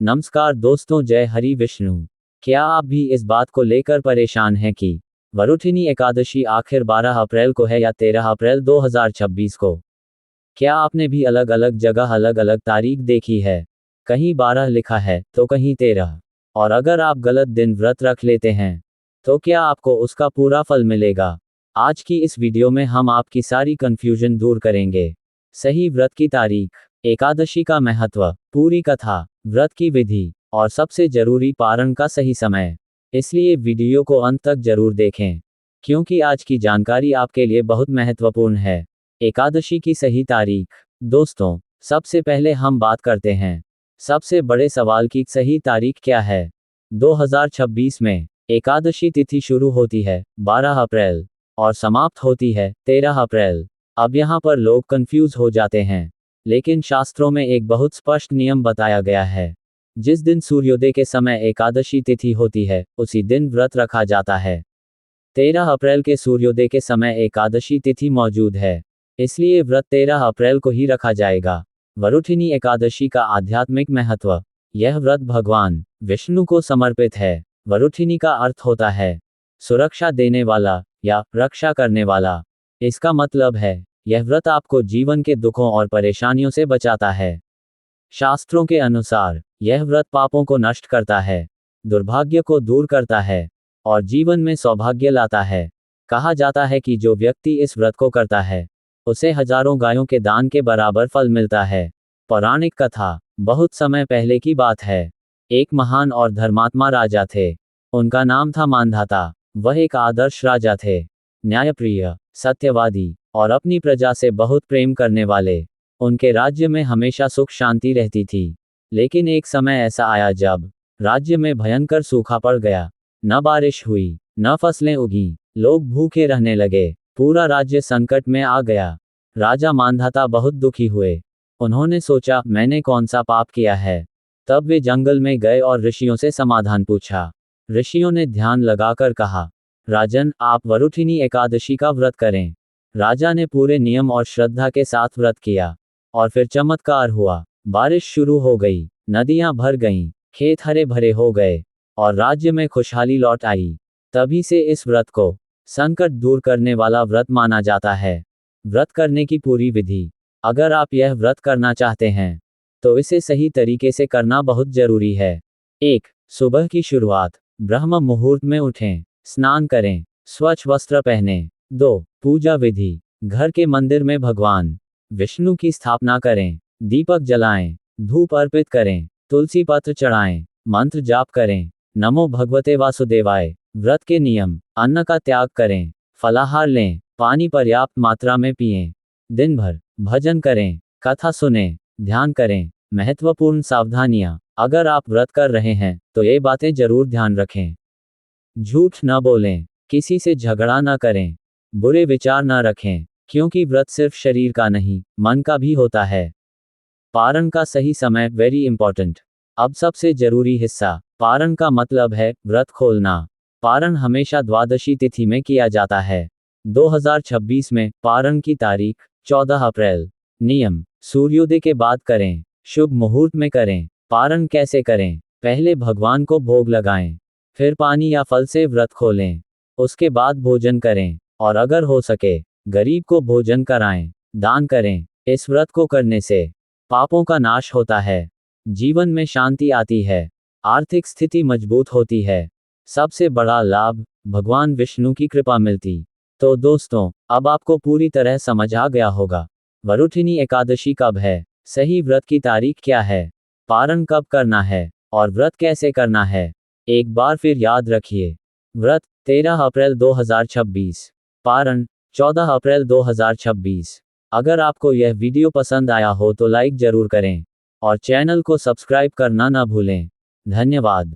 नमस्कार दोस्तों, जय हरि विष्णु। क्या आप भी इस बात को लेकर परेशान हैं कि वरुथिनी एकादशी आखिर 12 अप्रैल को है या 13 अप्रैल 2026 को? क्या आपने भी अलग अलग जगह अलग अलग तारीख देखी है? कहीं 12 लिखा है तो कहीं 13। और अगर आप गलत दिन व्रत रख लेते हैं तो क्या आपको उसका पूरा फल मिलेगा? आज की इस वीडियो में हम आपकी सारी कंफ्यूजन दूर करेंगे। सही व्रत की तारीख, एकादशी का महत्व, पूरी कथा, व्रत की विधि और सबसे जरूरी पारण का सही समय। इसलिए वीडियो को अंत तक जरूर देखें, क्योंकि आज की जानकारी आपके लिए बहुत महत्वपूर्ण है। एकादशी की सही तारीख। दोस्तों, सबसे पहले हम बात करते हैं सबसे बड़े सवाल की सही तारीख क्या है। 2026 में एकादशी तिथि शुरू होती है 12 अप्रैल और समाप्त होती है 13 अप्रैल। अब यहाँ पर लोग कंफ्यूज हो जाते हैं, लेकिन शास्त्रों में एक बहुत स्पष्ट नियम बताया गया है। जिस दिन सूर्योदय के समय एकादशी तिथि होती है उसी दिन व्रत रखा जाता है। 13 अप्रैल के सूर्योदय के समय एकादशी तिथि मौजूद है, इसलिए व्रत 13 अप्रैल को ही रखा जाएगा। वरुथिनी एकादशी का आध्यात्मिक महत्व। यह व्रत भगवान विष्णु को समर्पित है। वरुथिनी का अर्थ होता है सुरक्षा देने वाला या रक्षा करने वाला। इसका मतलब है यह व्रत आपको जीवन के दुखों और परेशानियों से बचाता है। शास्त्रों के अनुसार यह व्रत पापों को नष्ट करता है, दुर्भाग्य को दूर करता है और जीवन में सौभाग्य लाता है। कहा जाता है कि जो व्यक्ति इस व्रत को करता है उसे हजारों गायों के दान के बराबर फल मिलता है। पौराणिक कथा। बहुत समय पहले की बात है। एक महान और धर्मात्मा राजा थे। उनका नाम था मांधाता। वह एक आदर्श राजा थे, न्यायप्रिय, सत्यवादी और अपनी प्रजा से बहुत प्रेम करने वाले। उनके राज्य में हमेशा सुख शांति रहती थी। लेकिन एक समय ऐसा आया जब राज्य में भयंकर सूखा पड़ गया। न बारिश हुई, न फसलें उगी, लोग भूखे रहने लगे। पूरा राज्य संकट में आ गया। राजा मांधाता बहुत दुखी हुए। उन्होंने सोचा, मैंने कौन सा पाप किया है। तब वे जंगल में गए और ऋषियों से समाधान पूछा। ऋषियों ने ध्यान लगाकर कहा, राजन, आप वरुथिनी एकादशी का व्रत करें। राजा ने पूरे नियम और श्रद्धा के साथ व्रत किया और फिर चमत्कार हुआ। बारिश शुरू हो गई, नदियां भर गईं, खेत हरे भरे हो गए और राज्य में खुशहाली लौट आई। तभी से इस व्रत को संकट दूर करने वाला व्रत माना जाता है। व्रत करने की पूरी विधि। अगर आप यह व्रत करना चाहते हैं तो इसे सही तरीके से करना बहुत जरूरी है। 1. सुबह की शुरुआत। ब्रह्म मुहूर्त में उठें, स्नान करें, स्वच्छ वस्त्र पहनें। 2. पूजा विधि। घर के मंदिर में भगवान विष्णु की स्थापना करें, दीपक जलाएं, धूप अर्पित करें, तुलसी पत्र चढ़ाएं, मंत्र जाप करें। नमो भगवते वासुदेवाय। व्रत के नियम। अन्न का त्याग करें, फलाहार लें, पानी पर्याप्त मात्रा में पिएं। दिन भर भजन करें, कथा सुनें, ध्यान करें। महत्वपूर्ण सावधानियां। अगर आप व्रत कर रहे हैं तो ये बातें जरूर ध्यान रखें। झूठ न बोलें, किसी से झगड़ा न करें, बुरे विचार न रखें, क्योंकि व्रत सिर्फ शरीर का नहीं, मन का भी होता है। पारण का सही समय वेरी इंपॉर्टेंट। अब सबसे जरूरी हिस्सा। पारण का मतलब है व्रत खोलना। पारण हमेशा द्वादशी तिथि में किया जाता है। 2026 में पारण की तारीख 14 अप्रैल। नियम। सूर्योदय के बाद करें, शुभ मुहूर्त में करें। पारण कैसे करें? पहले भगवान को भोग लगाएं, फिर पानी या फल से व्रत खोलें। उसके बाद भोजन करें और अगर हो सके गरीब को भोजन कराएं, दान करें। इस व्रत को करने से पापों का नाश होता है, जीवन में शांति आती है, आर्थिक स्थिति मजबूत होती है। सबसे बड़ा लाभ, भगवान विष्णु की कृपा मिलती। तो दोस्तों, अब आपको पूरी तरह समझ आ गया होगा वरुथिनी एकादशी कब है, सही व्रत की तारीख क्या है, पारण कब करना है और व्रत कैसे करना है। एक बार फिर याद रखिए। व्रत 13 अप्रैल 2026, पारण 14 अप्रैल 2026। अगर आपको यह वीडियो पसंद आया हो तो लाइक जरूर करें और चैनल को सब्सक्राइब करना न भूलें। धन्यवाद।